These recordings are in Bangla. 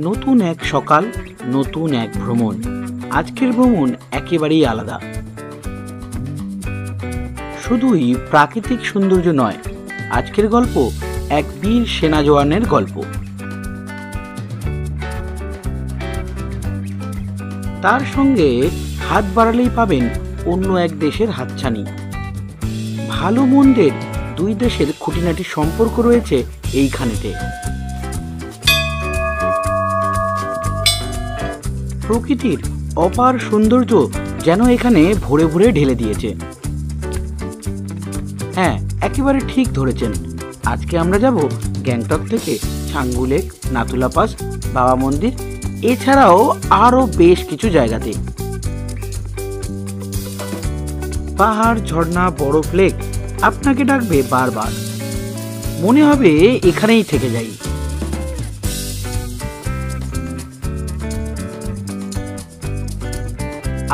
নতুন এক সকাল, নতুন এক ভ্রমণ। আজকের ভ্রমণ একেবারেই আলাদা। শুধুই প্রাকৃতিক সৌন্দর্য নয়, আজকের গল্প এক বীর সেনা জওয়ানের গল্প। তার সঙ্গে হাত বাড়ালেই পাবেন অন্য এক দেশের হাতছানি। ভালো মন্দের দুই দেশের খুঁটিনাটি সম্পর্ক রয়েছে এইখানেতে। প্রকৃতির অপার সৌন্দর্য যেন এখানে ভরে ভরে ঢেলে দিয়েছে। হ্যাঁ, একেবারে ঠিক ধরেছেন। আজকে আমরা যাব গ্যাংটক থেকে ছাঙ্গু লেক, নাথুলা পাস, বাবা মন্দির, এছাড়াও আরও বেশ কিছু জায়গাতে। পাহাড়, ঝর্ণা, বরফ, লেক আপনাকে ডাকবে বারবার। মনে হবে এখানেই থেকে যাই।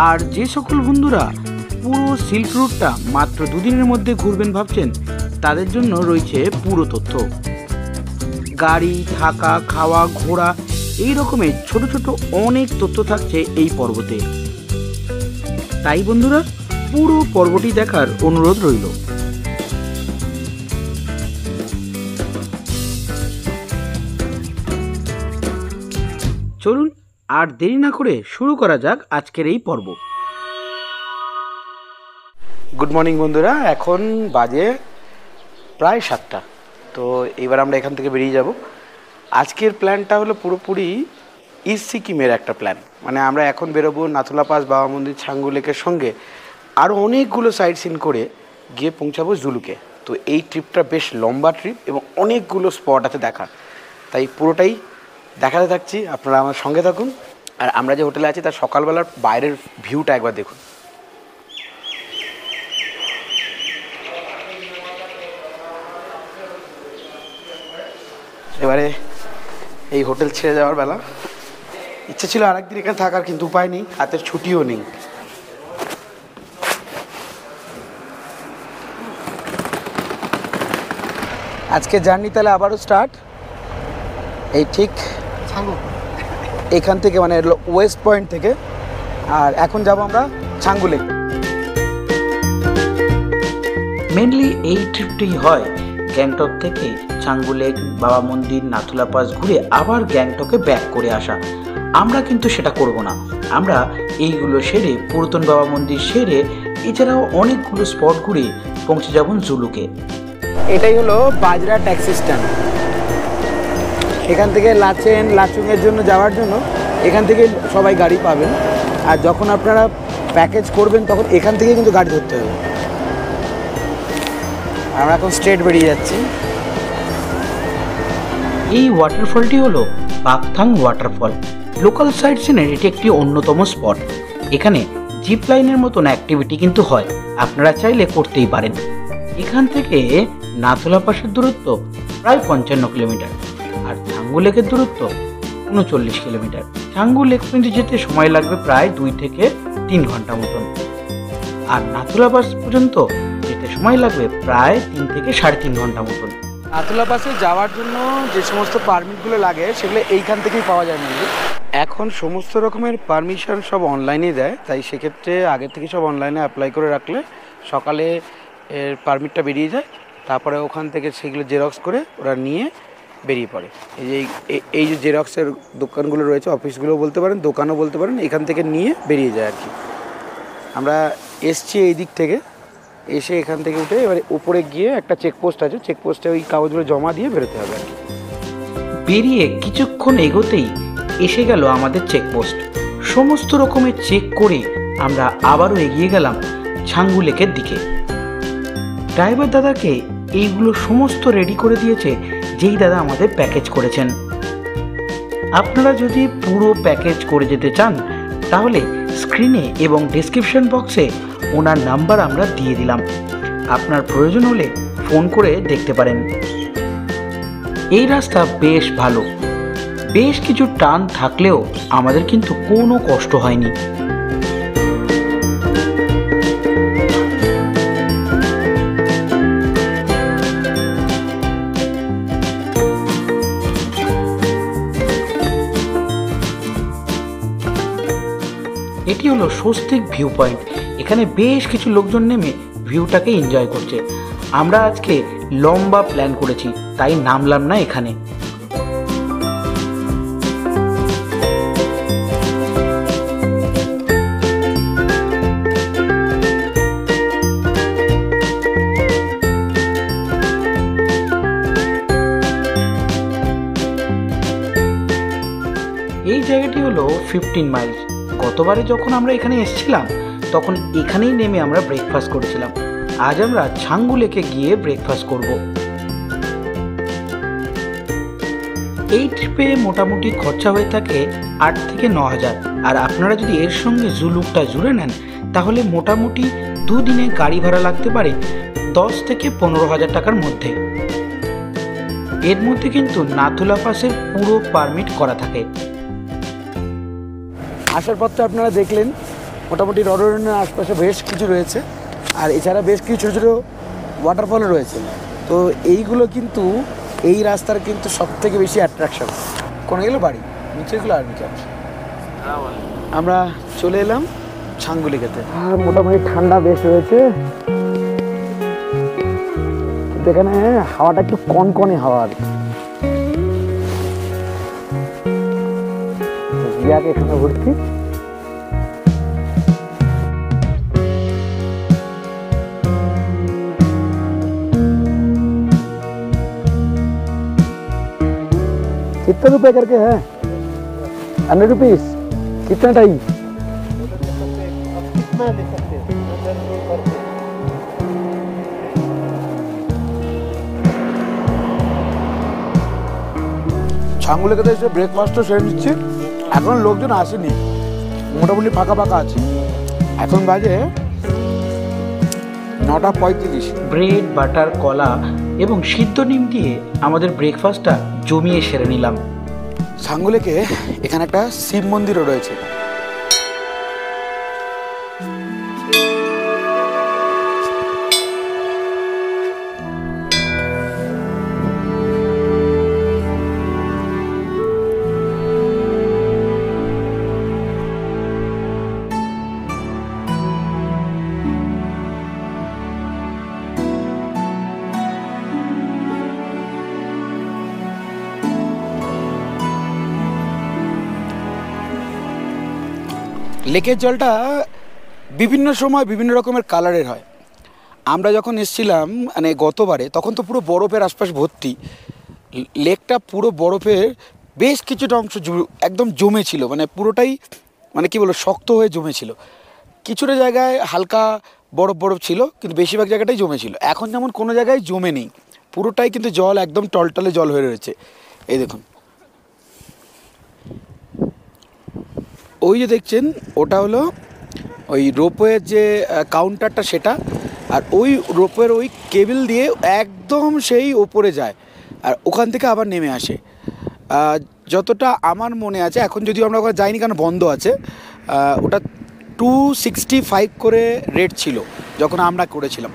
আর যে সকল বন্ধুরা পুরো সিল্ক রুটটা মাত্র দুদিনের মধ্যে ঘুরবেন ভাবছেন, তাদের জন্য রয়েছে পুরো তথ্য। গাড়ি, থাকা, খাওয়া, ঘোরা, এই রকমের ছোট ছোট অনেক তথ্য থাকছে এই পর্বতে। তাই বন্ধুরা, পুরো পর্বটি দেখার অনুরোধ রইল। চলুন আর দেরি না করে শুরু করা যাক আজকের এই পর্ব। গুড মর্নিং বন্ধুরা, এখন বাজে প্রায় 7টা। তো এবার আমরা এখান থেকে বেরিয়ে যাব। আজকের প্ল্যানটা হলো পুরোপুরি ইস্ট সিকিমের একটা প্ল্যান। মানে আমরা এখন বেরোবো নাথুলা পাস, বাবা মন্দির, ছাঙ্গু লেকের সঙ্গে আরও অনেকগুলো সাইট সিন করে গিয়ে পৌঁছাবো জুলুকে। তো এই ট্রিপটা বেশ লম্বা ট্রিপ এবং অনেকগুলো স্পট আছে দেখার, তাই পুরোটাই দেখাতে থাকছি। আপনারা আমার সঙ্গে থাকুন। আর আমরা যে হোটেলে আছি তার সকালবেলার বাইরের ভিউটা একবার দেখুন। এবারে এই হোটেল ছেড়ে যাওয়ার বেলা ইচ্ছে ছিল আরেকদিন এখানে থাকার, কিন্তু উপায় নেই, হাতের ছুটিও নেই। আজকে জার্নি তাহলে আবারও স্টার্ট এই ঠিক এখান থেকে, মানে ওয়েস্ট পয়েন্ট থেকে। আর এখন যাব আমরা ছাঙ্গু লেক। মেনলি এই ট্রিপটি হয় গ্যাংটক থেকে ছাঙ্গু লেক, বাবা মন্দির, নাথুলা পাস ঘুরে আবার গ্যাংটকে ব্যাক করে আসা। আমরা কিন্তু সেটা করব না। আমরা এইগুলো সেরে, পুরাতন বাবা মন্দির সেরে, এছাড়াও অনেকগুলো স্পট ঘুরে পৌঁছে যাব জুলুকে। এটাই হলো বাজরা ট্যাক্সি স্ট্যান্ড। এখান থেকে লাচুংয়ের জন্য যাওয়ার জন্য এখান থেকে সবাই গাড়ি পাবেন। আর যখন আপনারা প্যাকেজ করবেন তখন এখান থেকে কিন্তু গাড়ি ধরতে হবে। আমরা এখন স্ট্রেট বেরিয়ে যাচ্ছি। এই ওয়াটারফলটি হলো বাকথাং ওয়াটারফল। লোকাল সাইট সিনের এটি একটি অন্যতম স্পট। এখানে জিপ লাইনের মতন অ্যাক্টিভিটি কিন্তু হয়, আপনারা চাইলে করতেই পারেন। এখান থেকে নাথুলা পাসের দূরত্ব প্রায় 55 কিলোমিটার, আর ছাঙ্গু লেকের দূরত্ব 39 কিলোমিটার। ছাঙ্গু লেক পর্যন্ত যেতে সময় লাগবে প্রায় 2 থেকে 3 ঘন্টা মতন, আর নাথুলা পাস পর্যন্ত যেতে সময় লাগবে প্রায় 3 থেকে 3.5 ঘন্টা মতন। নাথুলা পাসে যাওয়ার জন্য যে সমস্ত পারমিটগুলো লাগে সেগুলো এইখান থেকেই পাওয়া যায়। কিন্তু এখন সমস্ত রকমের পারমিশন সব অনলাইনে দেয়, তাই সেক্ষেত্রে আগের থেকে সব অনলাইনে অ্যাপ্লাই করে রাখলে সকালে এর পারমিটটা বেরিয়ে যায়। তারপরে ওখান থেকে সেগুলো জেরক্স করে ওরা নিয়ে বেরিয়ে পড়ে। এই যে জেরক্সের দোকানগুলো রয়েছে, অফিসগুলো বলতে পারেন, দোকানও বলতে পারেন, এখান থেকে নিয়ে বেরিয়ে যায় আর কি। আমরা এসছি এই দিক থেকে, এসে এখান থেকে উঠে এবারে উপরে গিয়ে একটা চেকপোস্ট আছে, চেকপোস্টে ওই কাগজগুলো জমা দিয়ে বেরোতে হবে আর কি। বেরিয়ে কিছুক্ষণ এগোতেই এসে গেল আমাদের চেকপোস্ট। সমস্ত রকমের চেক করে আমরা আবারও এগিয়ে গেলাম ছাঙ্গু লেকের দিকে। ড্রাইভার দাদাকে এইগুলো সমস্ত রেডি করে দিয়েছে যেই দাদা আমাদের প্যাকেজ করেছেন। আপনারা যদি পুরো প্যাকেজ করে যেতে চান তাহলে স্ক্রিনে এবং ডেসক্রিপশন বক্সে ওনার নাম্বার আমরা দিয়ে দিলাম। আপনার প্রয়োজন হলে ফোন করে দেখতে পারেন। এই রাস্তা বেশ ভালো, বেশ কিছু টার্ন থাকলেও আমাদের কিন্তু কোনো কষ্ট হয়নি। এটি হলো স্বস্তিক ভিউ পয়েন্ট। এখানে বেশ কিছু লোকজন নেমে ভিউটাকে এনজয় করছে। আমরা আজকে লম্বা প্ল্যান করেছি, তাই নামলাম না এখানে। এই জায়গাটি হলো 15 মাইলস। গতবারে যখন আমরা এখানে এসেছিলাম তখন এখানেই নেমে আমরা ব্রেকফাস্ট করেছিলাম। আজ আমরা ছাঙ্গু লেকে গিয়ে ব্রেকফাস্ট করব। এই ট্রিপে মোটামুটি খরচা হয়ে থাকে 8 থেকে 9,000। আর আপনারা যদি এর সঙ্গে জুলুকটা জুড়ে নেন তাহলে মোটামুটি 2 দিনে গাড়ি ভাড়া লাগতে পারে 10 থেকে 15,000 টাকার মধ্যে। এর মধ্যে কিন্তু নাথুলা পাসের পুরো পারমিট করা থাকে। আসার পথটা আপনারা দেখলেন, মোটামুটি রডরনের আশপাশে বেশ কিছু রয়েছে, আর এছাড়া বেশ কিছু ছোটো ছোটো ওয়াটারফলও রয়েছে। তো এইগুলো কিন্তু এই রাস্তার কিন্তু সবথেকে বেশি অ্যাট্রাকশন। কোনো গেলো বাড়ি নিচেগুলো আর্মি ক্যাম্প। আমরা চলে এলাম ছাঙ্গু লেকেতে। আর মোটামুটি ঠান্ডা বেশ রয়েছে, কিন্তু এখানে হাওয়াটা একটু কনকনে হাওয়া। ইয়াকে এখানে ভর্তি। कितने रुपए करके है? 100 रुपीज। कितना टाइम? कितना ले सकते हैं? ছাঙ্গু লেকেতে এসে ব্রেকফাস্টও সেরে নিচ্ছি। এখন লোকজন আসেনি, মোটামুটি ফাঁকা ফাঁকা আছে। এখন বাজে 9:35। ব্রেড, বাটার, কলা এবং সিদ্ধ ডিম দিয়ে আমাদের ব্রেকফাস্টটা জমিয়ে সেরে নিলাম। ছাঙ্গু লেকে এখানে একটা শিব মন্দিরও রয়েছে। লেকের জলটা বিভিন্ন সময় বিভিন্ন রকমের কালারের হয়। আমরা যখন এসেছিলাম মানে গতবারে, তখন তো পুরো বরফের আশপাশ ভর্তি। লেকটা পুরো বরফের বেশ কিছুটা অংশ একদম জমেছিল, মানে পুরোটাই মানে কি বলবো শক্ত হয়ে জমেছিল। কিছুটা জায়গায় হালকা বরফ বরফ ছিল, কিন্তু বেশিরভাগ জায়গাটাই জমেছিল। এখন যেমন কোনো জায়গায় জমে নেই, পুরোটাই কিন্তু জল একদম টলটলে জল হয়ে রয়েছে। এই দেখুন, ওই যে দেখছেন ওটা হলো ওই রোপওয়ের যে কাউন্টারটা সেটা, আর ওই রোপওয়ের ওই কেবল দিয়ে একদম সেই ওপরে যায় আর ওখান থেকে আবার নেমে আসে। যতটা আমার মনে আছে, এখন যদিও আমরা ওখানে যাইনি কারণ বন্ধ আছে, ওটা 265 করে রেট ছিল যখন আমরা করেছিলাম।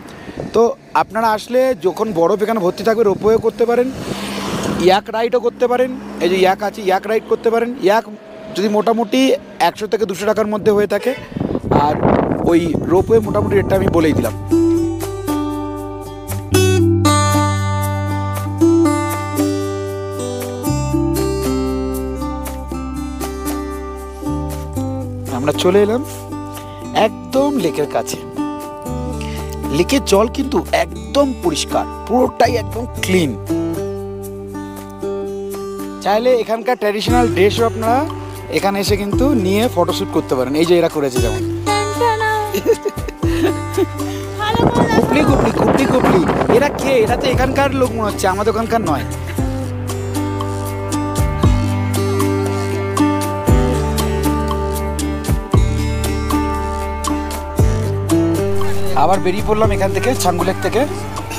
তো আপনারা আসলে যখন বরফ এখানে ভর্তি থাকবে, রোপওয়ে করতে পারেন, ইয়াক রাইডও করতে পারেন। এই যে ইয়াক আছে, ইয়াক রাইড করতে পারেন। ইয়াক যদি মোটামুটি 100 থেকে 200 টাকার মধ্যে হয়ে থাকে, আর ওই রোপওয়ে মোটামুটি রেটটা আমি বলেই দিলাম। আমরা চলে এলাম একদম লেকের কাছে। লেকের জল কিন্তু একদম পরিষ্কার, পুরোটাই একদম ক্লিন। চাইলে এখানকার ট্র্যাডিশনাল ড্রেসও আপনারা এখানে এসে কিন্তু নিয়ে ফটোশ্যুট করতে পারেন। এই যে এরা করেছে, যেমন কুপলি কুপলি কুপলি কুপলি। এরা কে? এরা তো এখানকার লোক মনে হচ্ছে, আমাদের ওখানকার নয়। আবার বেরিয়ে পড়লাম এখান থেকে, ছাঙ্গু লেক থেকে।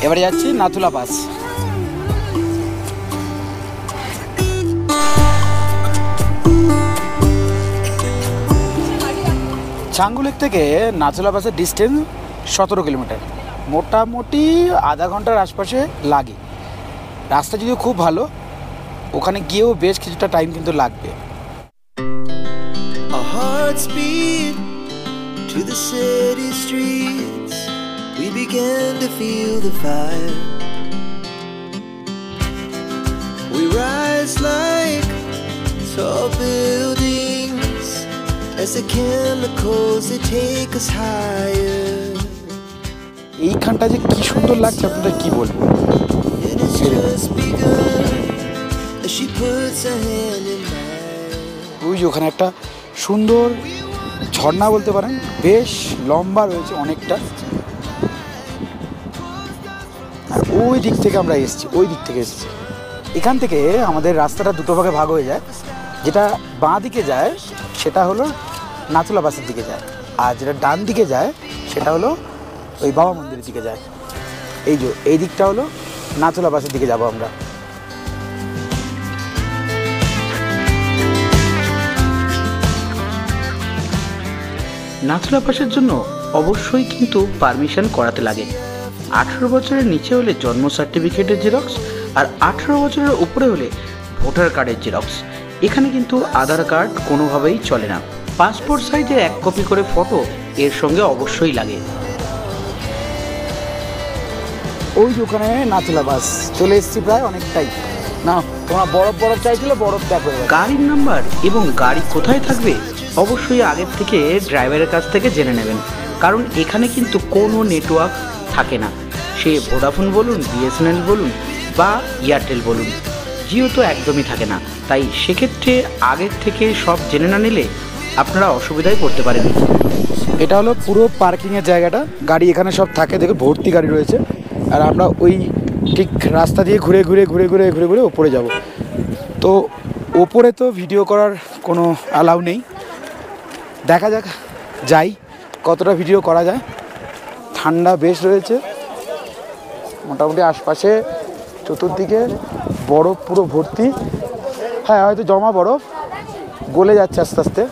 এবারে যাচ্ছি নাথুলা পাস। ছাঙ্গু লেক থেকে নাথুলা পাসের ডিস্টেন্স 17 কিলোমিটার, মোটামুটি আধা ঘন্টার আশপাশে লাগে। রাস্তা যদিও খুব ভালো, ওখানে গিয়েও বেশ কিছুটা টাইম কিন্তু লাগবে। to the city streets, we began to feel the fire. We rise like tall buildings as the chemicals they take us higher. এইখানটা যে কি সুন্দর লাগছে আপনাদের কি বলবো। And it's just begun as she puts her hand in mine. ওই যে ওখানে একটা সুন্দর ঝর্ণা বলতে পারেন, বেশ লম্বা রয়েছে অনেকটা। আর ওই দিক থেকে আমরা এসেছি, ওই দিক থেকে এসেছি। এখান থেকে আমাদের রাস্তাটা দুটো ভাগে ভাগ হয়ে যায়। যেটা বাঁ দিকে যায় সেটা হলো নাথুলা বাসের দিকে যায়, আর যেটা ডান দিকে যায় সেটা হলো ওই বাবা মন্দিরের দিকে যায়। এই যে এই দিকটা হলো নাথুলা বাসের দিকে যাব আমরা। নাথুলা পাসের জন্য অবশ্যই কিন্তু পারমিশন করাতে লাগে। 18 বছরের নিচে হলে জন্ম সার্টিফিকেটের জেরক্স, আর 18 বছরের উপরে হলে ভোটার কার্ডের জেরক্স। এখানে কিন্তু আধার কার্ড কোনোভাবেই চলে না। পাসপোর্ট সাইজের 1 কপি করে ফটো এর সঙ্গে অবশ্যই লাগে। ওই যে ওখানে নাথুলা বাস চলে এসেছি প্রায় অনেকটাই। না তোমার বরফ বরফ চাইছিল, বরফ দেখো। গাড়ির নাম্বার এবং গাড়ি কোথায় থাকবে অবশ্যই আগের থেকে ড্রাইভারের কাছ থেকে জেনে নেবেন, কারণ এখানে কিন্তু কোনো নেটওয়ার্ক থাকে না। সে ভোডাফোন বলুন, বিএসএনএল বলুন বা এয়ারটেল বলুন, জিও তো একদমই থাকে না। তাই সেক্ষেত্রে আগের থেকে সব জেনে না নিলে আপনারা অসুবিধায় পড়তে পারেন। এটা হলো পুরো পার্কিংয়ের জায়গাটা, গাড়ি এখানে সব থাকে, দেখো ভর্তি গাড়ি রয়েছে। আর আমরা ওই ঠিক রাস্তা দিয়ে ঘুরে ঘুরে ঘুরে ঘুরে ঘুরে ঘুরে ওপরে যাব। তো ওপরে তো ভিডিও করার কোনো অ্যালাউ নেই, দেখা যাক যাই কতটা ভিডিও করা যায়। ঠান্ডা বেশ রয়েছে মোটামুটি, আশপাশে চতুর্দিকে বরফ পুরো ভর্তি। হ্যাঁ হয়তো জমা বরফ গলে যাচ্ছে আস্তে আস্তে।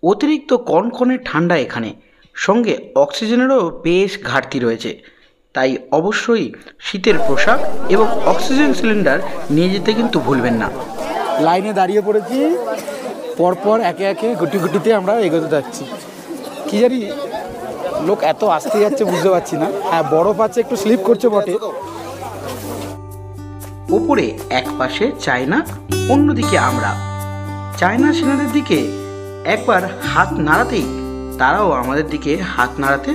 অতিরিক্ত কনকনে ঠান্ডা এখানে, সঙ্গে অক্সিজেনেরও বেশ ঘাটতি রয়েছে। তাই অবশ্যই শীতের পোশাক এবং অক্সিজেন সিলিন্ডার নিয়ে যেতে কিন্তু ভুলবেন না। লাইনে দাঁড়িয়ে পড়েছি, পরপর একে একে গুটি গুটিতে আমরা এগোতে যাচ্ছি। কী জানি লোক এত আসতে যাচ্ছে বুঝতে পারছি না। হ্যাঁ বরফ আছে, একটু স্লিপ করছে বটে। ওপরে এক পাশে চায়না, অন্যদিকে আমরা। চায়না সেনাদের দিকে একবার হাত নাড়াতেই তারাও আমাদের দিকে হাত নাড়াতে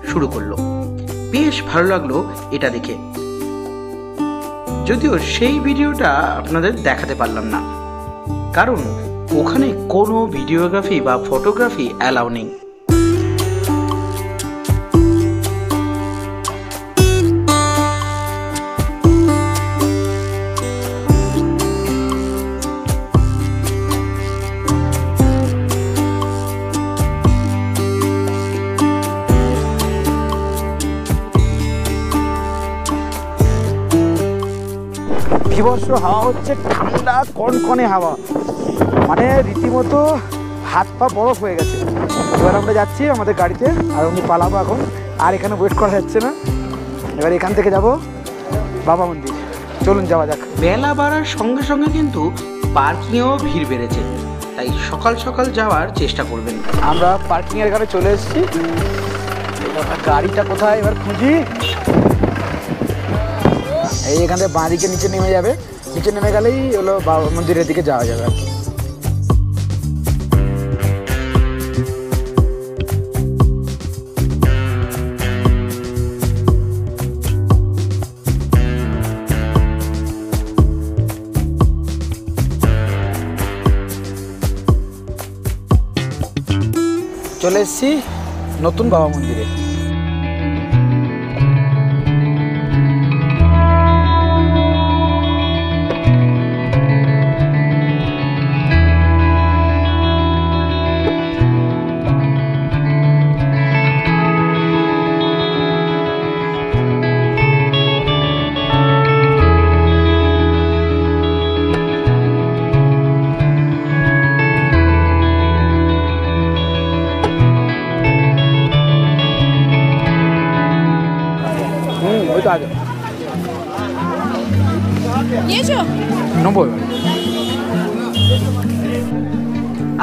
শুরু করলো। বেশ ভালো লাগলো এটা দেখে, যদিও সেই ভিডিওটা আপনাদের দেখাতে পারলাম না, কারণ ওখানে কোনো ভিডিওগ্রাফি বা ফটোগ্রাফি অ্যালাউ নেই। বিভৎস হাওয়া হচ্ছে, ঠান্ডা কনকনে হাওয়া, মানে রীতিমতো হাত পা বরফ হয়ে গেছে। এবার আমরা যাচ্ছি আমাদের গাড়িতে, আর উনি পালাবো এখন, আর এখানে ওয়েট করা যাচ্ছে না। এবার এখান থেকে যাব বাবা মন্দির, চলুন যাওয়া যাক। বেলা বাড়ার সঙ্গে সঙ্গে কিন্তু পার্কিংয়েও ভিড় বেড়েছে, তাই সকাল সকাল যাওয়ার চেষ্টা করবেন। আমরা পার্কিংয়ের ঘরে চলে এসেছি, গাড়িটা কোথায় এবার খুঁজি। এই এখান থেকে বাঁ দিকে নিচে নেমে যাবে, নিচে নেমে গেলেই হলো বাবা মন্দিরের দিকে যাওয়া যাবে। চলে এসেছি নতুন বাবা মন্দিরে।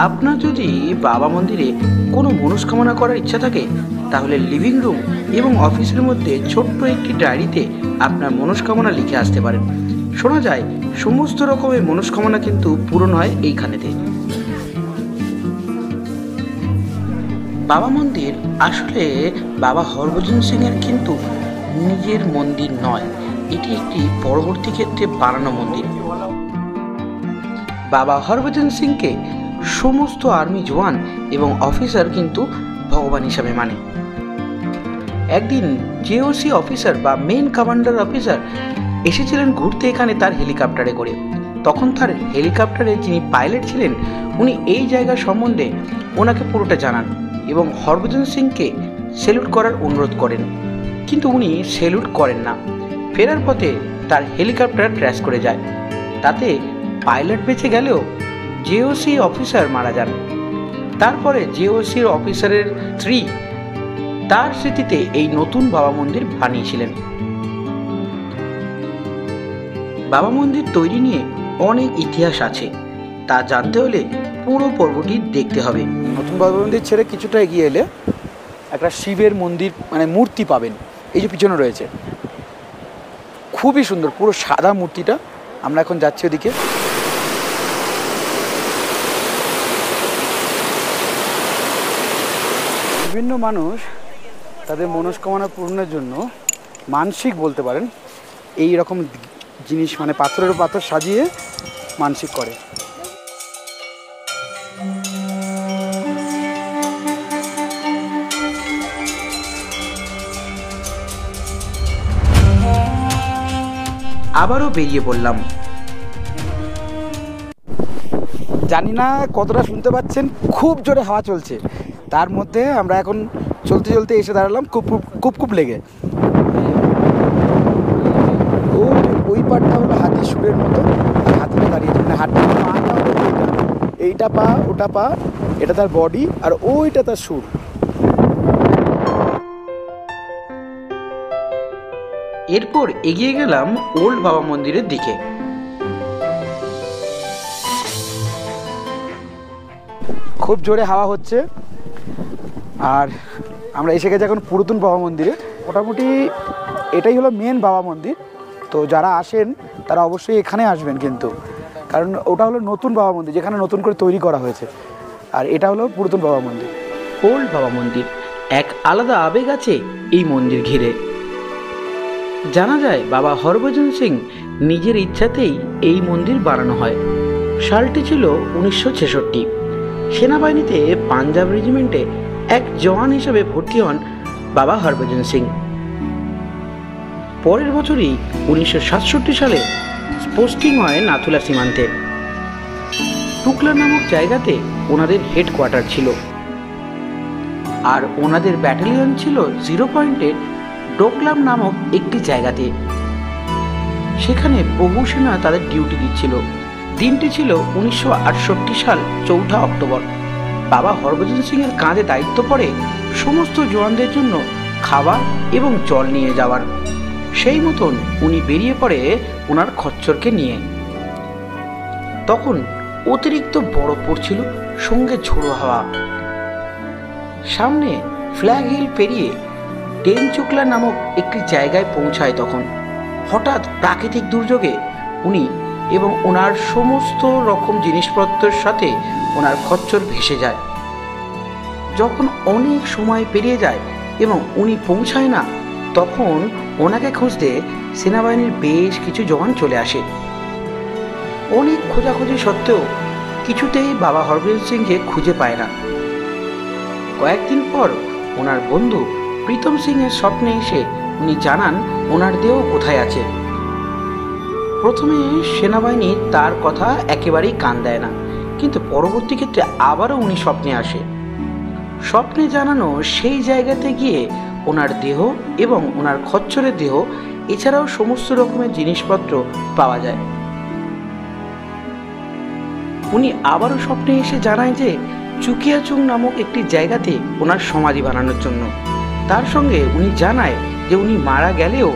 আপনার যদি বাবা মন্দিরে কোনো মনস্কামনা করার ইচ্ছা থাকে তাহলে লিভিং রুম এবং অফিসের মধ্যে ছোট্ট একটি ডায়েরিতে আপনার মনস্কামনা লিখে আসতে পারেন। শোনা যায় সমস্ত রকমের মনস্কামনা কিন্তু পূরণ হয় এইখানেতে। বাবা মন্দির আসলে বাবা হরভজন সিং এর কিন্তু নিজের মন্দির নয়, এটি একটি পরবর্তী ক্ষেত্রে বানানো মন্দির। বাবা হরভজন সিংকে সমস্ত আর্মি জওয়ান এবং অফিসার কিন্তু ভগবান হিসাবে মানে। একদিন জেওসি অফিসার বা মেন কমান্ডার অফিসার এসেছিলেন ঘুরতে এখানে তার হেলিকপ্টারে করে। তখন তার হেলিকপ্টারে যিনি পাইলট ছিলেন উনি এই জায়গা সম্বন্ধে ওনাকে পুরোটা জানান এবং হরভজন সিংকে স্যালুট করার অনুরোধ করেন, কিন্তু উনি স্যালুট করেন না। ফেরার পথে তার হেলিকপ্টার ক্র্যাশ করে যায়, তাতে পাইলট বেঁচে গেলেও জেওসি অফিসার মারা যান। তারপরে জেওসি অফিসারের স্ত্রী তার স্মৃতিতে এই নতুন বাবা মন্দির বানিয়েছিলেন। বাবা মন্দির তৈরি নিয়ে অনেক ইতিহাস আছে, তা জানতে হলে পুরো পর্বটি দেখতে হবে। নতুন বাবা মন্দির ছেড়ে কিছুটা এগিয়ে এলে একটা শিবের মন্দির মানে মূর্তি পাবেন, এই যে পিছনে রয়েছে, খুবই সুন্দর, পুরো সাদা মূর্তিটা। আমরা এখন যাচ্ছি ওদিকে। বিভিন্ন মানুষ তাদের মনস্কামনা পূরণের জন্য মানসিক বলতে পারেন এই রকম জিনিস মানে পাথরের পাথর সাজিয়ে মানসিক করে। আবারও বেরিয়ে পড়লাম। জানি না কতটা শুনতে পাচ্ছেন, খুব জোরে হাওয়া চলছে, তার মধ্যে আমরা এখন চলতে চলতে এসে দাঁড়ালাম কুপ লেগে। ওই পাটটা হলো হাতির সুরের মতো, আর হাতিটা দাঁড়িয়েছে মানে হাতির পাটা হলো এইটা পা ওটা পা, এটা তার বডি আর ওইটা তার সুর। এরপর এগিয়ে গেলাম ওল্ড বাবা মন্দিরের দিকে। খুব জোরে হাওয়া হচ্ছে আর আমরা এসে গেছি এখন পুরাতন বাবা মন্দিরে। মোটামুটি এটাই হলো মেন বাবা মন্দির, তো যারা আসেন তারা অবশ্যই এখানে আসবেন কিন্তু, কারণ ওটা হলো নতুন বাবা মন্দির যেখানে নতুন করে তৈরি করা হয়েছে, আর এটা হলো পুরাতন বাবা মন্দির। ওল্ড বাবা মন্দির এক আলাদা আবেগ আছে এই মন্দির ঘিরে। জানা যায় বাবা হরভজন সিং নিজের ইচ্ছাতেই এই মন্দির বানানো হয়। সালটি ছিল 1966। সেনাবাহিনীতে পাঞ্জাব রেজিমেন্টে এক জওয়ান হিসেবে ভর্তি হন বাবা হরভজন সিং। পরের বছরই 1967 সালে পোস্টিং হয় নাথুলা সীমান্তে। টুকলা নামক জায়গাতে ওনাদের হেডকোয়ার্টার ছিল, আর ওনাদের ব্যাটালিয়ন ছিল 0 পয়েন্টের ডোকলাম নামক একটি জায়গাতে। সেখানে বহু সেনা তাদের ডিউটি দিচ্ছিল। দিনটি ছিল 1968 সাল 4 অক্টোবর। বাবা হরভজন সিং এর কাঁধে দায়িত্ব পড়ে সমস্ত জওয়ানদের জন্য খাবার এবং জল নিয়ে যাওয়ার। সেই মতন উনি বেরিয়ে পড়ে ওনার খচ্চরকে নিয়ে। তখন অতিরিক্ত বরফ পড়ছিল, সঙ্গে ঝোড়ো হাওয়া। সামনে ফ্ল্যাগ হিল পেরিয়ে ডেনচুকলা নামক একটি জায়গায় পৌঁছায়। তখন হঠাৎ প্রাকৃতিক দুর্যোগে উনি এবং ওনার সমস্ত রকম জিনিসপত্রের সাথে ওনার খচ্চর ভেসে যায়। যখন অনেক সময় পেরিয়ে যায় এবং উনি পৌঁছায় না, তখন ওনাকে খুঁজতে সেনাবাহিনীর বেশ কিছু জওয়ান চলে আসে। অনেক খোঁজাখুঁজি সত্ত্বেও কিছুতেই বাবা হরভজন সিংকে খুঁজে পায় না। কয়েকদিন পর ওনার বন্ধু প্রীতম সিং এর স্বপ্নে এসে উনি জানান ওনার দেহ কোথায় আছে। প্রথমে সেনাবাহিনী তার কথা একেবারেই কান দেয় না, কিন্তু পরবর্তী ক্ষেত্রে আবারও উনি স্বপ্নে আসে। স্বপ্নে জানানো সেই জায়গাতে গিয়ে ওনার দেহ এবং ওনার খচ্চরের দেহ এছাড়াও সমস্ত রকমের জিনিসপত্র পাওয়া যায়। উনি আবারও স্বপ্নে এসে জানায় যে চুকিয়াচুং নামক একটি জায়গাতে ওনার সমাধি বানানোর জন্য। তার সঙ্গে উনি জানায় যে উনি মারা গেলেও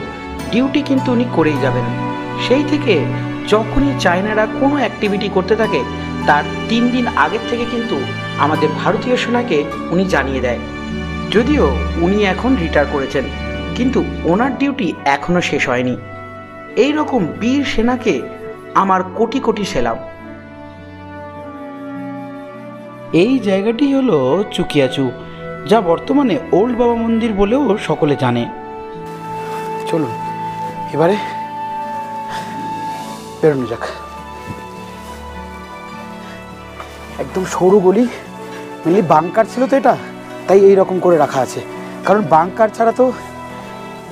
ডিউটি কিন্তু উনি করেই যাবেন। সেই থেকে যখনই চায়নারা কোনো অ্যাক্টিভিটি করতে থাকে তার 3 দিন আগের থেকে কিন্তু আমাদের ভারতীয় সেনাকে উনি জানিয়ে দেয়। যদিও উনি এখন রিটায়ার করেছেন, কিন্তু ওনার ডিউটি এখনও শেষ হয়নি। এই রকম বীর সেনাকে আমার কোটি কোটি সেলাম। এই জায়গাটি হলো চুকিয়াচু, যা বর্তমানে ওল্ড বাবা মন্দির বলেও সকলে জানে। চলুন এবারে বেরোনো যাক। একদম সরু গলি, মেনলি বাংকার ছিল তো এটা, তাই এই রকম করে রাখা আছে, কারণ বাংকার ছাড়া তো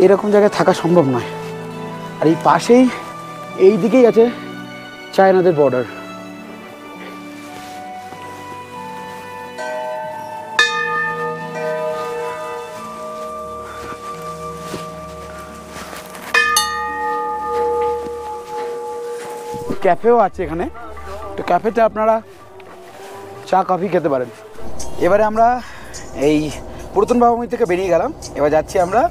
এরকম জায়গায় থাকা সম্ভব নয়। আর এই পাশেই এই দিকেই আছে চায়নাদের বর্ডার। ক্যাফেও আছে এখানে, তো ক্যাফেতে আপনারা চা কফি খেতে পারেন। এবারে আমরা এই পুরাতন বাবা মন্দির থেকে বেরিয়ে গেলাম, এবার যাচ্ছি আমরা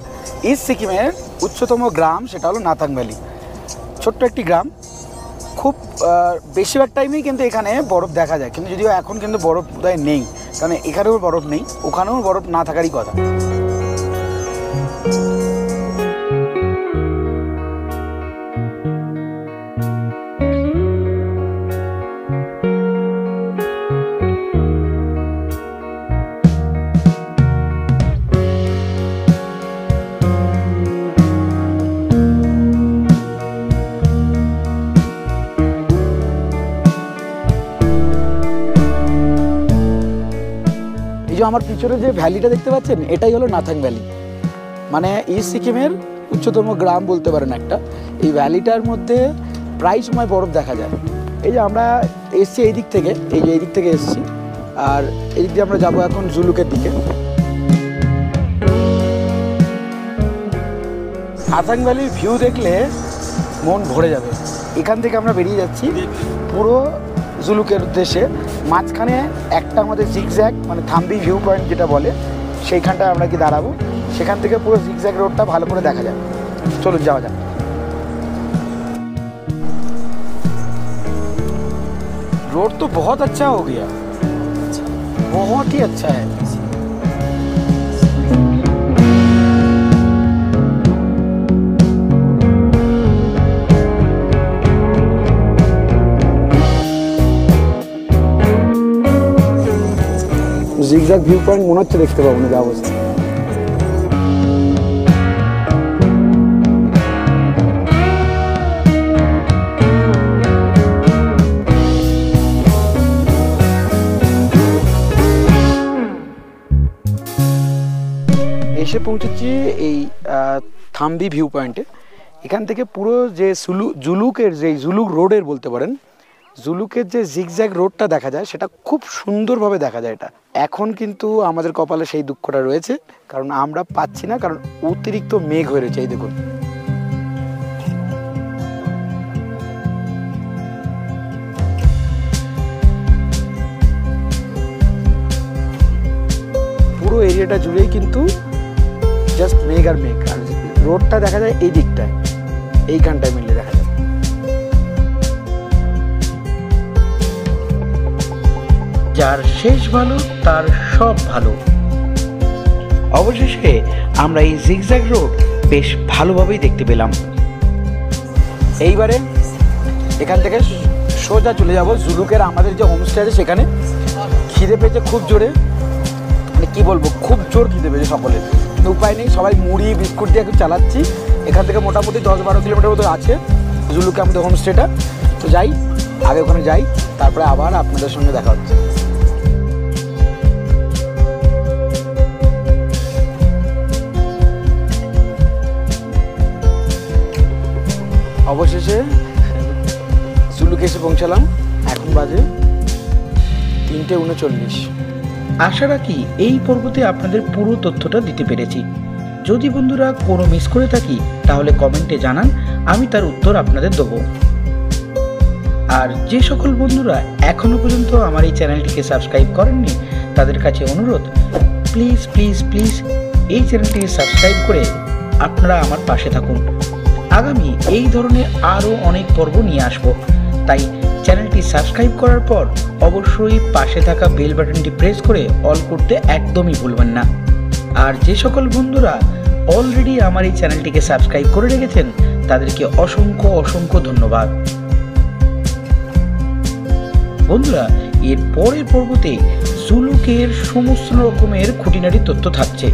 ইস্ট সিকিমের উচ্চতম গ্রাম, সেটা হলো নাথাং ভ্যালি। ছোট্ট একটি গ্রাম, খুব বেশিরভাগ টাইমেই কিন্তু এখানে বরফ দেখা যায়, কিন্তু যদিও এখন কিন্তু বরফ বোধহয় নেই, কারণ এখানেও বরফ নেই, ওখানেও বরফ না থাকারই কথা। এই যে আমার পিছনে যে ভ্যালিটা দেখতে পাচ্ছেন, এটাই হলো নাথাং ভ্যালি, মানে ইস্ট সিকিমের উচ্চতম গ্রাম বলতে পারেন একটা। এই ভ্যালিটার মধ্যে প্রায় সময় বরফ দেখা যায়। এই যে আমরা এসছি এই দিক থেকে, এই যে এই দিক থেকে এসছি, আর এই দিক দিয়ে আমরা যাবো এখন জুলুকের দিকে। নাথাং ভ্যালির ভিউ দেখলে মন ভরে যাবে। এখান থেকে আমরা বেরিয়ে যাচ্ছি পুরো জুলুকের উদ্দেশ্যে। মাঝখানে একটা আমাদের জিগজ্যাগ, মানে থাম্বি ভিউ পয়েন্ট যেটা বলে, সেইখানটায় আমরা কি দাঁড়াবো, সেখান থেকে পুরো জিগজ্যাগ রোডটা ভালো করে দেখা যায়। চলুন যাওয়া যাক। रोड तो बहुत अच्छा हो गया, बहुत ही अच्छा है। জিগজ্যাগ ভিউ পয়েন্ট মনে হচ্ছে দেখতে পাবো না, যা অবস্থা। এসে পৌঁছেছি এই থাম্বি ভিউ পয়েন্টে। এখান থেকে পুরো যে জুলুকের যে জুলুক রোডের বলতে পারেন, জুলুকের যে জিগজ্যাগ রোডটা দেখা যায়, সেটা খুব সুন্দরভাবে দেখা যায়। এটা এখন কিন্তু আমাদের কপালে সেই দুঃখটা রয়েছে, কারণ আমরা পাচ্ছি না, কারণ অতিরিক্ত মেঘ হয়ে রয়েছে। এই দেখুন, পুরো এরিয়াটা জুড়েই কিন্তু জাস্ট মেঘ আর মেঘ। আর রোডটা দেখা যায় এই দিকটায়, এইখানটায় মিলে দেখা যায়। যার শেষ ভালো তার সব ভালো। অবশেষে আমরা এই জিগজ্যাগ রোড বেশ ভালোভাবেই দেখতে পেলাম। এইবারে এখান থেকে সোজা চলে যাব জুলুকের আমাদের যে হোমস্টে আছে সেখানে। খিদে পেয়েছে খুব জোরে, মানে কী বলবো, খুব জোর খিদে পেয়েছে সকলের, কিন্তু উপায় নেই, সবাই মুড়ি বিস্কুট দিয়ে এখন চালাচ্ছি। এখান থেকে মোটামুটি 10-12 কিলোমিটার মতো আছে জুলুকে আমাদের হোমস্টেটা। তো যাই, আগে ওখানে যাই, তারপরে আবার আপনাদের সঙ্গে দেখা হচ্ছে। অবশেষে জুলুকে এসে পৌঁছালাম, এখন বাজে 3:39। আশা রাখি এই পর্বতে আপনাদের পুরো তথ্যটা দিতে পেরেছি। যদি বন্ধুরা কোনো মিস করে থাকি তাহলে কমেন্টে জানান, আমি তার উত্তর আপনাদের দেবো। আর যে সকল বন্ধুরা এখনো পর্যন্ত আমার এই চ্যানেলটিকে সাবস্ক্রাইব করেননি, তাদের কাছে অনুরোধ, প্লিজ প্লিজ প্লিজ এই চ্যানেলটিকে সাবস্ক্রাইব করে আপনারা আমার পাশে থাকুন। আগামী এই ধরনের আরও অনেক পর্ব নিয়ে আসবো, তাই চ্যানেলটি সাবস্ক্রাইব করার পর অবশ্যই পাশে থাকা বেল বাটনটি প্রেস করে অল করতে একদমই ভুলবেন না। আর যে সকল বন্ধুরা অলরেডি আমার এই চ্যানেলটিকে সাবস্ক্রাইব করে রেখেছেন তাদেরকে অসংখ্য অসংখ্য ধন্যবাদ। বন্ধুরা, এর পরের পর্বতে জুলুকের সমস্ত রকমের খুঁটিনাটি তথ্য থাকছে।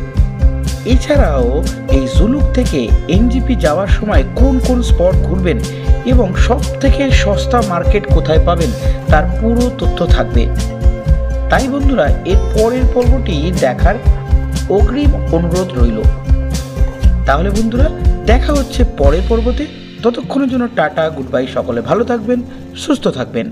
এছাড়াও এই জুলুক থেকে এনজিপি যাওয়ার সময় কোন কোন স্পট ঘুরবেন এবং সব থেকে সস্তা মার্কেট কোথায় পাবেন তার পুরো তথ্য থাকবে। তাই বন্ধুরা, এর পরের পর্বটি দেখার অগ্রিম অনুরোধ রইল। তাহলে বন্ধুরা, দেখা হচ্ছে পরের পর্বতে। ততক্ষণের জন্য টাটা, গুড বাই, সকলে ভালো থাকবেন, সুস্থ থাকবেন।